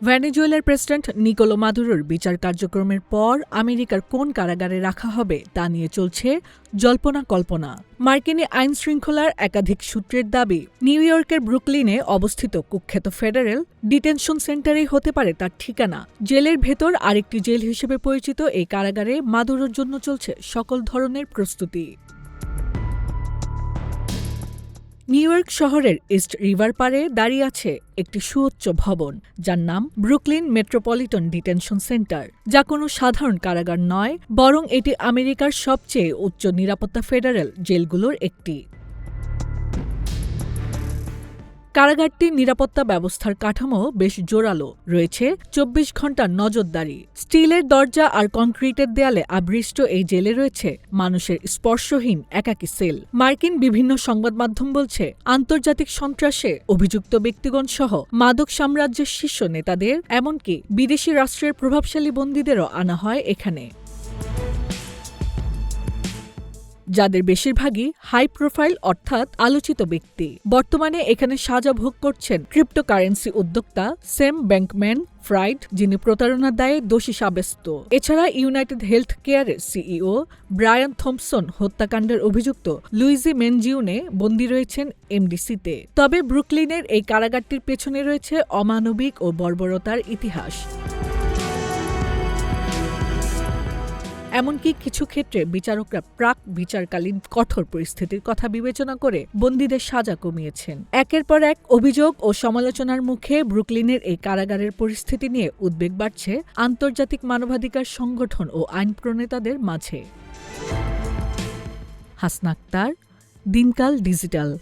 ভেনেজুয়েলার president Nicolás মাদুরোর বিচার কার্যক্রমের পর আমেরিকার কোন কারাগারে রাখা হবে তা নিয়ে চলছে জল্পনা-কল্পনা। মার্কিন আইনশৃঙ্খলার একাধিক সূত্রের দাবি, নিউ ইয়র্কের ব্রুকলিনে অবস্থিত কুখ্যাত ফেডারেল ডিটেনশন সেন্টারেই হতে পারে তার ঠিকানা। জেলের ভেতর আরেকটি জেল হিসেবে পরিচিত এই কারাগারে মাদুরোর জন্য চলছে সকল ধরনের প্রস্তুতি। নিউ ইয়র্ক শহরের ইস্ট রিভার পারে দাঁড়িয়ে আছে একটি সুউচ্চ ভবন, যার নাম ব্রুকলিন মেট্রোপলিটন ডিটেনশন সেন্টার, যা কোনো সাধারণ কারাগার নয়, বরং এটি আমেরিকার সবচেয়ে উচ্চ নিরাপত্তা ফেডারেল জেলগুলোর একটি। কারাগারটির নিরাপত্তা ব্যবস্থার কাঠামো বেশ জোরালো। রয়েছে ২৪ ঘণ্টার নজরদারি, স্টিলের দরজা আর কংক্রিটের দেয়ালে আবৃষ্ট এই জেলে রয়েছে মানুষের স্পর্শহীন একাকী সেল। মার্কিন বিভিন্ন সংবাদ মাধ্যম বলছে, আন্তর্জাতিক সন্ত্রাসে অভিযুক্ত ব্যক্তিগণ সহ মাদক সাম্রাজ্যের শীর্ষ নেতাদের, এমনকি বিদেশি রাষ্ট্রের প্রভাবশালী বন্দীদেরও আনা হয় এখানে, যাদের বেশিরভাগই হাই প্রোফাইল অর্থাৎ আলোচিত ব্যক্তি। বর্তমানে এখানে সাজা ভোগ করছেন ক্রিপ্টোকারেন্সি উদ্যোক্তা স্যাম ব্যাংকম্যান-ফ্রাইড, যিনি প্রতারণার দায়ে দোষী সাব্যস্ত। এছাড়া ইউনাইটেড হেলথ কেয়ারের সিইও ব্রায়ান থম্পসন হত্যাকাণ্ডের অভিযুক্ত লুইজি মেনজিউনে বন্দী রয়েছেন এমডিসিতে। তবে ব্রুকলিনের এই কারাগারটির পেছনে রয়েছে অমানবিক ও বর্বরতার ইতিহাস। এমনকি কিছু ক্ষেত্রে বিচারকরা প্রাক বিচারকালীন কঠোর পরিস্থিতির কথা বিবেচনা করে বন্দীদের সাজা কমিয়েছেন। একের পর এক অভিযোগ ও সমালোচনার মুখে ব্রুকলিনের এই কারাগারের পরিস্থিতি নিয়ে উদ্বেগ বাড়ছে আন্তর্জাতিক মানবাধিকার সংগঠন ও আইন প্রণেতাদের মাঝে। হাসনা আক্তার, দিনকাল ডিজিটাল।